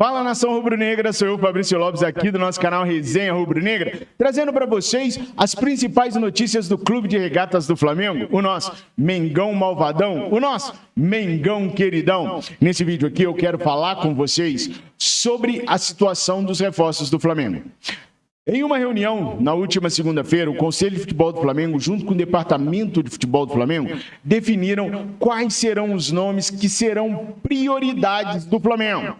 Fala, nação rubro-negra, sou eu, Fabrício Lopes, aqui do nosso canal Resenha Rubro-Negra, trazendo para vocês as principais notícias do Clube de Regatas do Flamengo, o nosso Mengão Malvadão, o nosso Mengão Queridão. Nesse vídeo aqui eu quero falar com vocês sobre a situação dos reforços do Flamengo. Em uma reunião, na última segunda-feira, o Conselho de Futebol do Flamengo, junto com o Departamento de Futebol do Flamengo, definiram quais serão os nomes que serão prioridades do Flamengo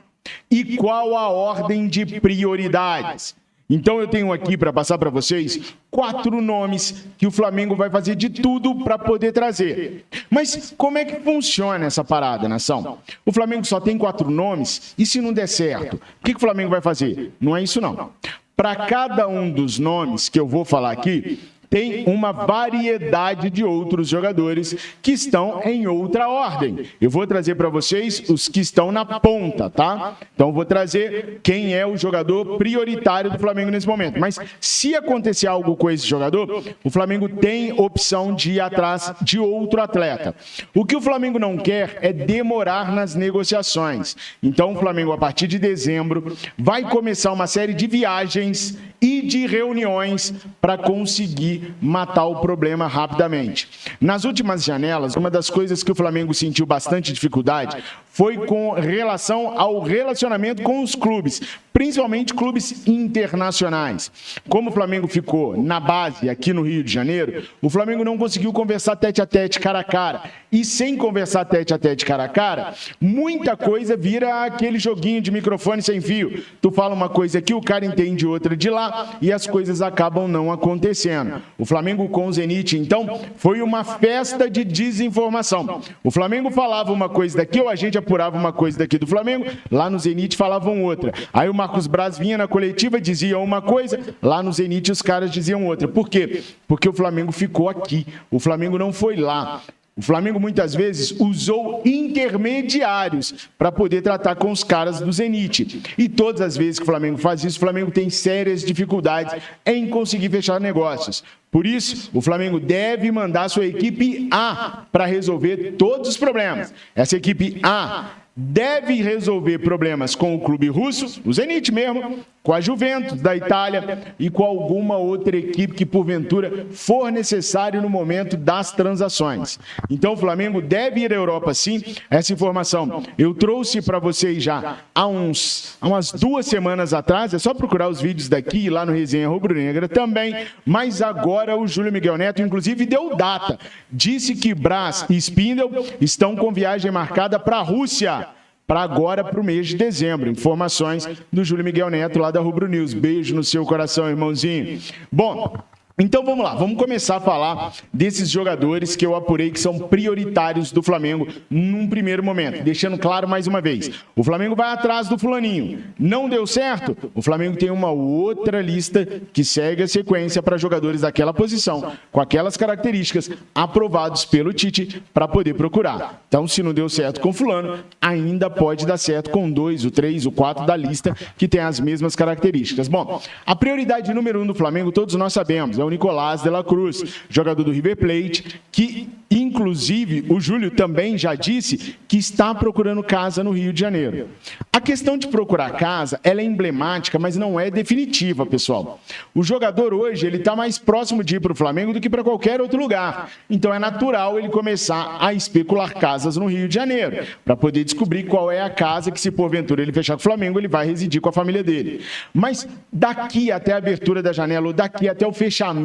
e qual a ordem de prioridades. Então eu tenho aqui para passar para vocês 4 nomes que o Flamengo vai fazer de tudo para poder trazer. Mas como é que funciona essa parada, nação? O Flamengo só tem 4 nomes e se não der certo, o que o Flamengo vai fazer? Não é isso não. Para cada um dos nomes que eu vou falar aqui, tem uma variedade de outros jogadores que estão em outra ordem. Eu vou trazer para vocês os que estão na ponta, tá? Então, eu vou trazer quem é o jogador prioritário do Flamengo nesse momento. Mas, se acontecer algo com esse jogador, o Flamengo tem opção de ir atrás de outro atleta. O que o Flamengo não quer é demorar nas negociações. Então, o Flamengo, a partir de dezembro, vai começar uma série de viagens e de reuniões para conseguir matar o problema rapidamente. Nas últimas janelas, uma das coisas que o Flamengo sentiu bastante dificuldade foi com relação ao relacionamento com os clubes, principalmente clubes internacionais. Como o Flamengo ficou na base aqui no Rio de Janeiro, o Flamengo não conseguiu conversar tete a tete, cara a cara. E sem conversar tete a tete, cara a cara, muita coisa vira aquele joguinho de microfone sem fio. Tu fala uma coisa aqui, o cara entende outra de lá e as coisas acabam não acontecendo. O Flamengo com o Zenit, então, foi uma festa de desinformação. O Flamengo falava uma coisa daqui, ou a gente apurava uma coisa daqui do Flamengo, lá no Zenit falavam outra. Aí o Marcos Braz vinha na coletiva, dizia uma coisa, lá no Zenit os caras diziam outra. Por quê? Porque o Flamengo ficou aqui, o Flamengo não foi lá. O Flamengo muitas vezes usou intermediários para poder tratar com os caras do Zenit. E todas as vezes que o Flamengo faz isso, o Flamengo tem sérias dificuldades em conseguir fechar negócios. Por isso, o Flamengo deve mandar sua equipe A para resolver todos os problemas. Essa equipe A deve resolver problemas com o clube russo, o Zenit mesmo, com a Juventus da Itália e com alguma outra equipe que, porventura, for necessário no momento das transações. Então, o Flamengo deve ir à Europa, sim. Essa informação eu trouxe para vocês já há umas 2 semanas atrás. É só procurar os vídeos daqui e lá no Resenha Rubro-Negra também. Mas agora o Júlio Miguel Neto, inclusive, deu data. Disse que Braz e Spindel estão com viagem marcada para a Rússia, para agora, para o mês de dezembro. Informações do Júlio Miguel Neto, lá da Rubro News. Beijo no seu coração, irmãozinho. Bom, então vamos lá, vamos começar a falar desses jogadores que eu apurei que são prioritários do Flamengo num primeiro momento. Deixando claro mais uma vez, o Flamengo vai atrás do fulaninho. Não deu certo? O Flamengo tem uma outra lista que segue a sequência para jogadores daquela posição, com aquelas características aprovados pelo Tite para poder procurar. Então, se não deu certo com fulano, ainda pode dar certo com 2, o 3, o 4 da lista que tem as mesmas características. Bom, a prioridade número 1 do Flamengo, todos nós sabemos, é o Nicolás de la Cruz, jogador do River Plate, que inclusive o Júlio também já disse que está procurando casa no Rio de Janeiro. A questão de procurar casa, ela é emblemática, mas não é definitiva, pessoal. O jogador hoje, ele está mais próximo de ir para o Flamengo do que para qualquer outro lugar. Então é natural ele começar a especular casas no Rio de Janeiro, para poder descobrir qual é a casa que, se porventura ele fechar com o Flamengo, ele vai residir com a família dele. Mas daqui até a abertura da janela, ou daqui até o fechamento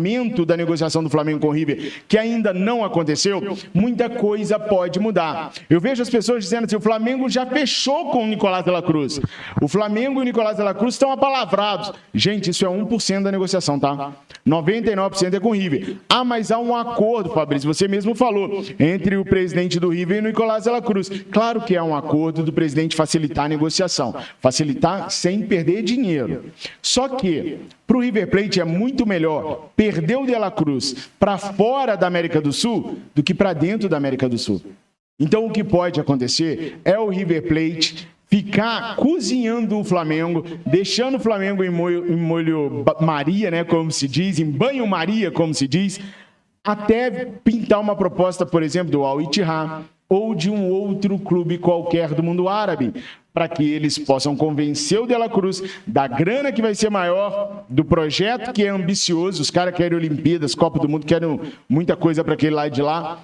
da negociação do Flamengo com o River, que ainda não aconteceu, muita coisa pode mudar. Eu vejo as pessoas dizendo assim, o Flamengo já fechou com o Nicolás de la Cruz. O Flamengo e o Nicolás de la Cruz estão apalavrados. Gente, isso é 1% da negociação, tá? 99% é com o River. Ah, mas há um acordo, Fabrício, você mesmo falou, entre o presidente do River e o Nicolás de la Cruz. Claro que é um acordo do presidente facilitar a negociação. Facilitar sem perder dinheiro. Só que, para o River Plate é muito melhor perder o de la Cruz para fora da América do Sul do que para dentro da América do Sul. Então, o que pode acontecer é o River Plate ficar cozinhando o Flamengo, deixando o Flamengo em molho Maria, né, como se diz, em banho-maria, como se diz, até pintar uma proposta, por exemplo, do Al Ittihad ou de um outro clube qualquer do mundo árabe, para que eles possam convencer o De La Cruz da grana que vai ser maior, do projeto que é ambicioso, os caras querem Olimpíadas, Copa do Mundo, querem muita coisa para aquele lado de lá,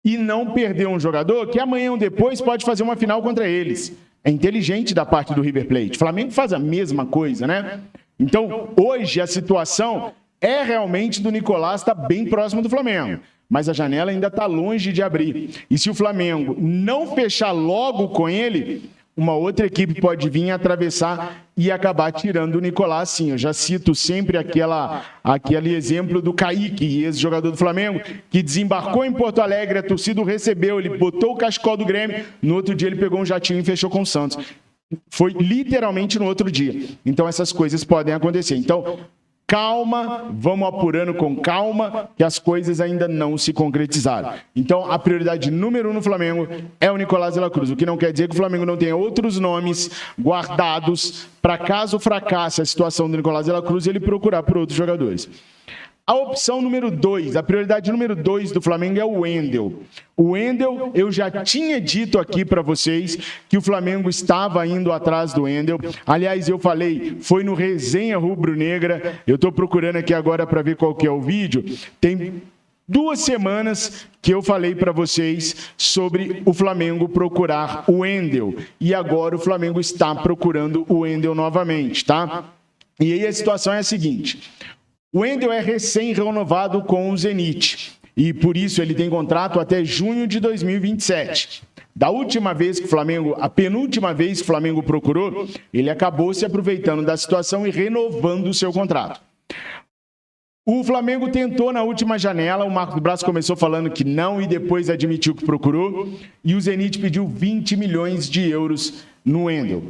e não perder um jogador que amanhã ou depois pode fazer uma final contra eles. É inteligente da parte do River Plate. O Flamengo faz a mesma coisa, né? Então, hoje, a situação é realmente do Nicolás estar bem próximo do Flamengo. Mas a janela ainda está longe de abrir. E se o Flamengo não fechar logo com ele, uma outra equipe pode vir atravessar e acabar tirando o Nicolás, sim. Eu já cito sempre aquele exemplo do Kaique, ex-jogador do Flamengo, que desembarcou em Porto Alegre, a torcida o recebeu, ele botou o cachecol do Grêmio, no outro dia ele pegou um jatinho e fechou com o Santos. Foi literalmente no outro dia. Então essas coisas podem acontecer. Então, calma, vamos apurando com calma, que as coisas ainda não se concretizaram. Então, a prioridade número 1 no Flamengo é o Nicolás de la Cruz, o que não quer dizer que o Flamengo não tenha outros nomes guardados para caso fracasse a situação do Nicolás de la Cruz, ele procurar por outros jogadores. A opção número 2, a prioridade número 2 do Flamengo é o Wendel. O Wendel, eu já tinha dito aqui para vocês que o Flamengo estava indo atrás do Wendel. Aliás, eu falei, foi no Resenha Rubro-Negra. Eu estou procurando aqui agora para ver qual que é o vídeo. Tem 2 semanas que eu falei para vocês sobre o Flamengo procurar o Wendel. E agora o Flamengo está procurando o Wendel novamente, tá? E aí a situação é a seguinte: o Wendel é recém-renovado com o Zenit e, por isso, ele tem contrato até junho de 2027. Da última vez que o Flamengo, a penúltima vez que o Flamengo procurou, ele acabou se aproveitando da situação e renovando o seu contrato. O Flamengo tentou na última janela, o Marcos Braz começou falando que não e depois admitiu que procurou, e o Zenit pediu 20 milhões de euros no Wendel.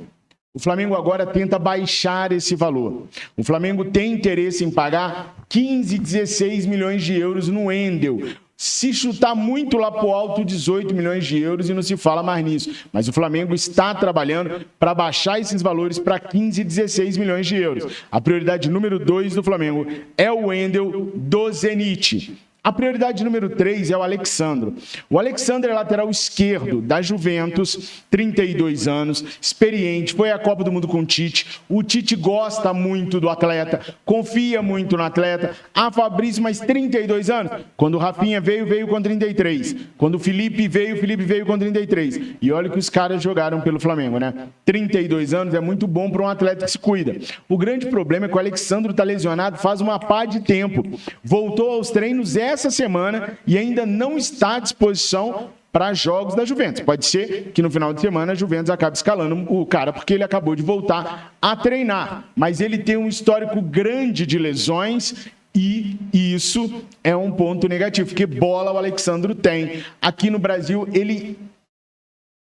O Flamengo agora tenta baixar esse valor. O Flamengo tem interesse em pagar 15, 16 milhões de euros no Wendel. Se chutar muito lá para o alto, 18 milhões de euros e não se fala mais nisso. Mas o Flamengo está trabalhando para baixar esses valores para 15, 16 milhões de euros. A prioridade número 2 do Flamengo é o Wendel do Zenit. A prioridade número 3 é o Alexandro. O Alexandro é lateral esquerdo da Juventus, 32 anos, experiente, foi à Copa do Mundo com o Tite. O Tite gosta muito do atleta, confia muito no atleta. Ah, Fabrício, mas 32 anos? Quando o Rafinha veio com 33. Quando o Felipe veio com 33. E olha que os caras jogaram pelo Flamengo, né? 32 anos é muito bom para um atleta que se cuida. O grande problema é que o Alexandro está lesionado faz uma pá de tempo. Voltou aos treinos essa semana e ainda não está à disposição para jogos da Juventus. Pode ser que no final de semana a Juventus acabe escalando o cara porque ele acabou de voltar a treinar. Mas ele tem um histórico grande de lesões e isso é um ponto negativo, porque bola o Alexandro tem. Aqui no Brasil ele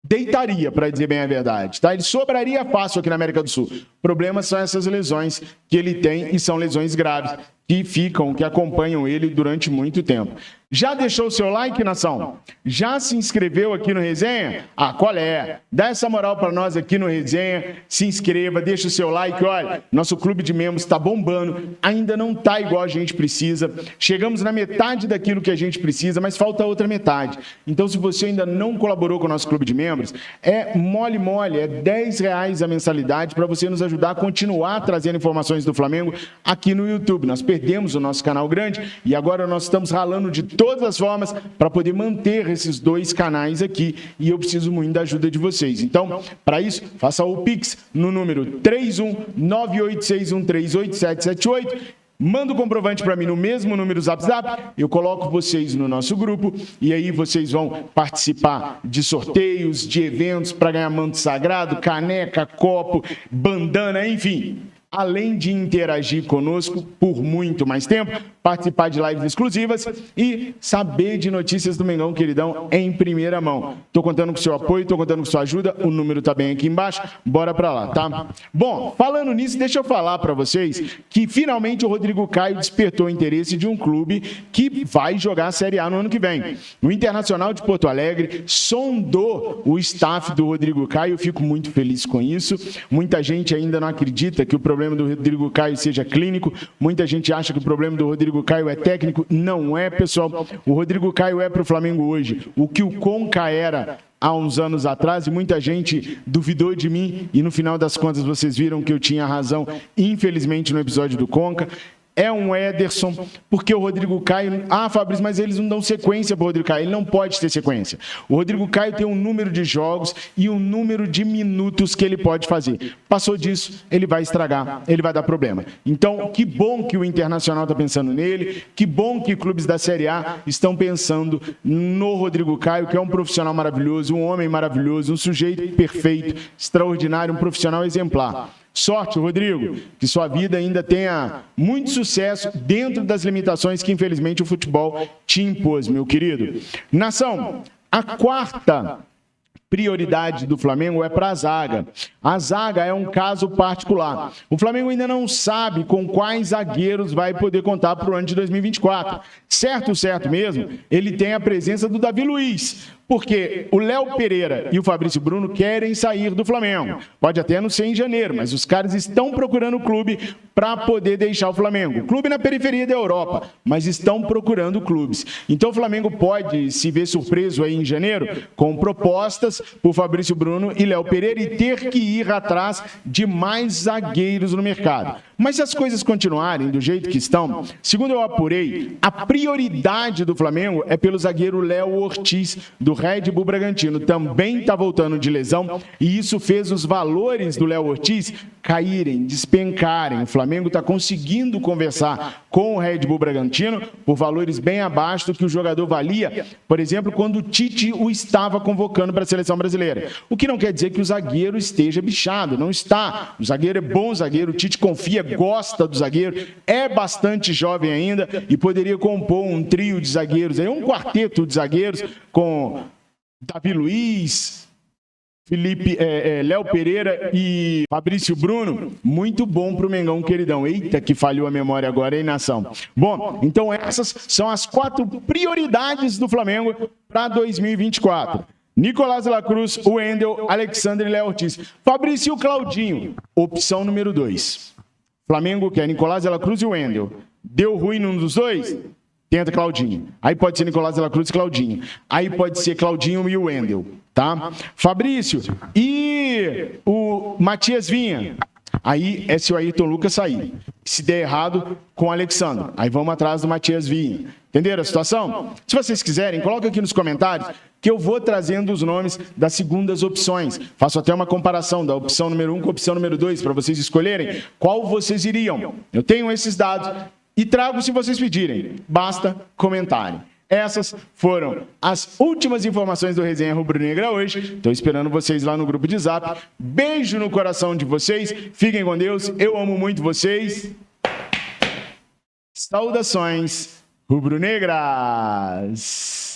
deitaria, para dizer bem a verdade, tá? Ele sobraria fácil aqui na América do Sul. O problema são essas lesões que ele tem e são lesões graves que acompanham ele durante muito tempo. Já deixou o seu like, nação? Já se inscreveu aqui no Resenha? Ah, qual é? Dá essa moral para nós aqui no Resenha, se inscreva, deixa o seu like. Olha, nosso clube de membros está bombando, ainda não está igual a gente precisa. Chegamos na metade daquilo que a gente precisa, mas falta a outra metade. Então, se você ainda não colaborou com o nosso clube de membros, é mole, é R$10 a mensalidade para você nos ajudar a continuar trazendo informações do Flamengo aqui no YouTube. Nós perdemos o nosso canal grande e agora nós estamos ralando de todas as formas para poder manter esses 2 canais aqui e eu preciso muito da ajuda de vocês. Então, para isso, faça o Pix no número 319861387778. Manda o comprovante para mim no mesmo número Zap, eu coloco vocês no nosso grupo e aí vocês vão participar de sorteios, de eventos para ganhar manto sagrado, caneca, copo, bandana, enfim. Além de interagir conosco por muito mais tempo, participar de lives exclusivas e saber de notícias do Mengão, queridão, em primeira mão. Estou contando com o seu apoio, estou contando com sua ajuda, o número está bem aqui embaixo, bora para lá, tá? Bom, falando nisso, deixa eu falar para vocês que finalmente o Rodrigo Caio despertou o interesse de um clube que vai jogar a Série A no ano que vem. O Internacional de Porto Alegre sondou o staff do Rodrigo Caio, eu fico muito feliz com isso. Muita gente ainda não acredita que o problema do Rodrigo Caio seja clínico, muita gente acha que o problema do Rodrigo Caio é técnico, não é, pessoal. O Rodrigo Caio é para o Flamengo hoje o que o Conca era há uns anos atrás e muita gente duvidou de mim e no final das contas vocês viram que eu tinha razão, infelizmente, no episódio do Conca. É um Ederson, porque o Rodrigo Caio... Ah, Fabrício, mas eles não dão sequência para o Rodrigo Caio. Ele não pode ter sequência. O Rodrigo Caio tem um número de jogos e um número de minutos que ele pode fazer. Passou disso, ele vai estragar, ele vai dar problema. Então, que bom que o Internacional está pensando nele, que bom que clubes da Série A estão pensando no Rodrigo Caio, que é um profissional maravilhoso, um homem maravilhoso, um sujeito perfeito, extraordinário, um profissional exemplar. Sorte, Rodrigo, que sua vida ainda tenha muito sucesso dentro das limitações que, infelizmente, o futebol te impôs, meu querido. Nação, a quarta prioridade do Flamengo é para a zaga. A zaga é um caso particular. O Flamengo ainda não sabe com quais zagueiros vai poder contar para o ano de 2024. Certo mesmo, ele tem a presença do Davi Luiz, porque o Léo Pereira e o Fabrício Bruno querem sair do Flamengo. Pode até não ser em janeiro, mas os caras estão procurando o clube para poder deixar o Flamengo. Clube na periferia da Europa, mas estão procurando clubes. Então o Flamengo pode se ver surpreso aí em janeiro com propostas por Fabrício Bruno e Léo Pereira e ter que ir atrás de mais zagueiros no mercado. Mas se as coisas continuarem do jeito que estão, segundo eu apurei, a prioridade do Flamengo é pelo zagueiro Léo Ortiz, do Red Bull Bragantino. Também está voltando de lesão e isso fez os valores do Léo Ortiz caírem, despencarem. O Flamengo está conseguindo conversar com o Red Bull Bragantino por valores bem abaixo do que o jogador valia, por exemplo, quando o Tite o estava convocando para a seleção brasileira. O que não quer dizer que o zagueiro esteja bichado, não está. O zagueiro é bom zagueiro, o Tite confia, gosta do zagueiro, é bastante jovem ainda e poderia compor um trio de zagueiros, um quarteto de zagueiros com Davi Luiz, Léo Pereira e Fabrício Bruno, muito bom para o Mengão queridão. Eita, que falhou a memória agora, hein, nação? Bom, então essas são as 4 prioridades do Flamengo para 2024. Nicolás de la Cruz, o Wendel, Alexandre e Léo Ortiz. Fabrício e o Claudinho, opção número 2. Flamengo quer Nicolás de la Cruz e o Wendel. Deu ruim num dos dois? Tenta Claudinho. Aí pode ser Nicolás de la Cruz e Claudinho. Aí pode ser Claudinho e o Wendel, tá? Fabrício e o Matias Vinha. Aí é se o Ayrton Lucas sair. Se der errado, com o Alexandre. Aí vamos atrás do Matias Vinha. Entenderam a situação? Se vocês quiserem, coloca aqui nos comentários que eu vou trazendo os nomes das segundas opções. Faço até uma comparação da opção número 1 com a opção número 2 para vocês escolherem qual vocês iriam. Eu tenho esses dados e trago se vocês pedirem. Basta comentarem. Essas foram as últimas informações do Resenha Rubro-Negra hoje. Estou esperando vocês lá no grupo de Zap. Beijo no coração de vocês. Fiquem com Deus. Eu amo muito vocês. Saudações rubro-negras.